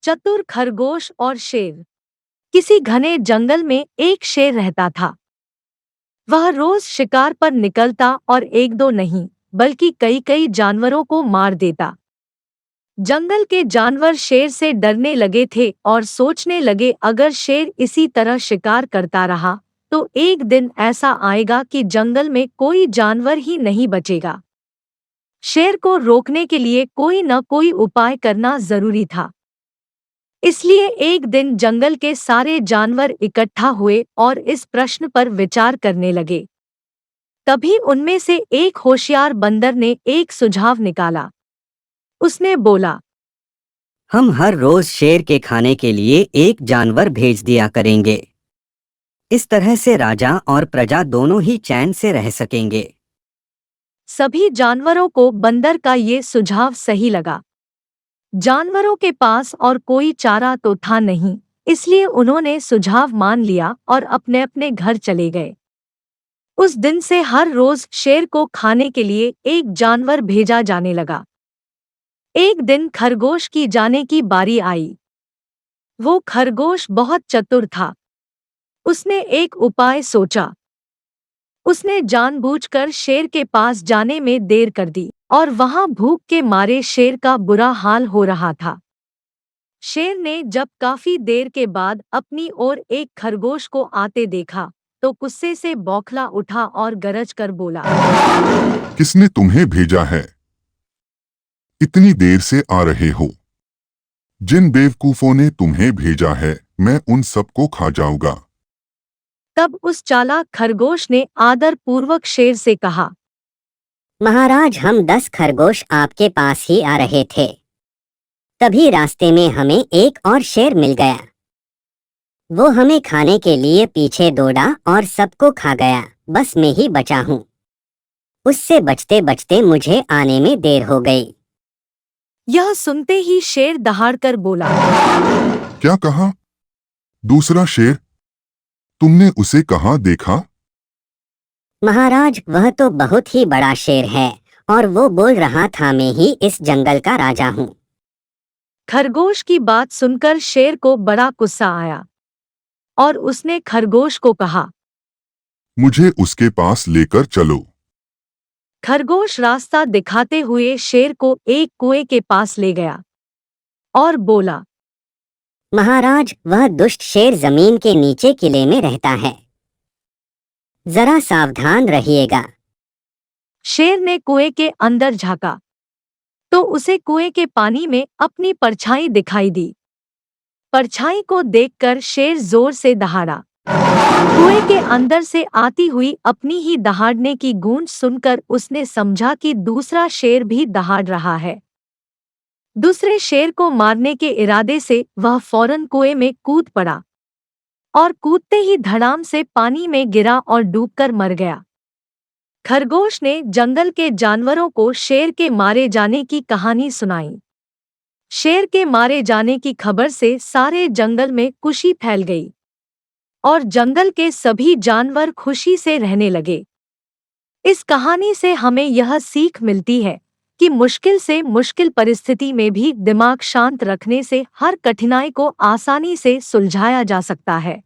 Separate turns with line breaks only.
चतुर खरगोश और शेर। किसी घने जंगल में एक शेर रहता था। वह रोज शिकार पर निकलता और एक दो नहीं बल्कि कई कई जानवरों को मार देता। जंगल के जानवर शेर से डरने लगे थे और सोचने लगे अगर शेर इसी तरह शिकार करता रहा तो एक दिन ऐसा आएगा कि जंगल में कोई जानवर ही नहीं बचेगा। शेर को रोकने के लिए कोई न कोई उपाय करना जरूरी था। इसलिए एक दिन जंगल के सारे जानवर इकट्ठा हुए और इस प्रश्न पर विचार करने लगे। तभी उनमें से एक होशियार बंदर ने एक सुझाव निकाला। उसने बोला,
हम हर रोज शेर के खाने के लिए एक जानवर भेज दिया करेंगे। इस तरह से राजा और प्रजा दोनों ही चैन से रह सकेंगे।
सभी जानवरों को बंदर का ये सुझाव सही लगा। जानवरों के पास और कोई चारा तो था नहीं, इसलिए उन्होंने सुझाव मान लिया और अपने अपने घर चले गए। उस दिन से हर रोज शेर को खाने के लिए एक जानवर भेजा जाने लगा। एक दिन खरगोश की जाने की बारी आई। वो खरगोश बहुत चतुर था। उसने एक उपाय सोचा। उसने जानबूझकर शेर के पास जाने में देर कर दी और वहां भूख के मारे शेर का बुरा हाल हो रहा था। शेर ने जब काफी देर के बाद अपनी ओर एक खरगोश को आते देखा तो गुस्से से बौखला उठा और गरज कर बोला,
किसने तुम्हें भेजा है? इतनी देर से आ रहे हो। जिन बेवकूफों ने तुम्हें भेजा है मैं उन सबको खा जाऊंगा।
तब उस चालाक खरगोश ने आदर पूर्वक शेर से कहा,
महाराज, हम 10 खरगोश आपके पास ही आ रहे थे। तभी रास्ते में हमें एक और शेर मिल गया। वो हमें खाने के लिए पीछे दौड़ा और सबको खा गया। बस मैं ही बचा हूँ। उससे बचते बचते मुझे आने में देर हो गई।
यह सुनते ही शेर दहाड़कर बोला,
क्या कहा? दूसरा शेर? तुमने उसे कहाँ देखा?
महाराज, वह तो बहुत ही बड़ा शेर है और वो बोल रहा था मैं ही इस जंगल का राजा हूँ।
खरगोश की बात सुनकर शेर को बड़ा गुस्सा आया और उसने खरगोश को कहा,
मुझे उसके पास लेकर चलो।
खरगोश रास्ता दिखाते हुए शेर को एक कुएं के पास ले गया और बोला,
महाराज, वह दुष्ट शेर जमीन के नीचे किले में रहता है। जरा सावधान रहिएगा।
शेर ने कुएं के अंदर झांका तो उसे कुएं के पानी में अपनी परछाई दिखाई दी। परछाई को देखकर शेर जोर से दहाड़ा। कुएं के अंदर से आती हुई अपनी ही दहाड़ने की गूंज सुनकर उसने समझा कि दूसरा शेर भी दहाड़ रहा है। दूसरे शेर को मारने के इरादे से वह फौरन कुएं में कूद पड़ा और कूदते ही धड़ाम से पानी में गिरा और डूबकर मर गया। खरगोश ने जंगल के जानवरों को शेर के मारे जाने की कहानी सुनाई। शेर के मारे जाने की खबर से सारे जंगल में खुशी फैल गई और जंगल के सभी जानवर खुशी से रहने लगे। इस कहानी से हमें यह सीख मिलती है कि मुश्किल से मुश्किल परिस्थिति में भी दिमाग शांत रखने से हर कठिनाई को आसानी से सुलझाया जा सकता है।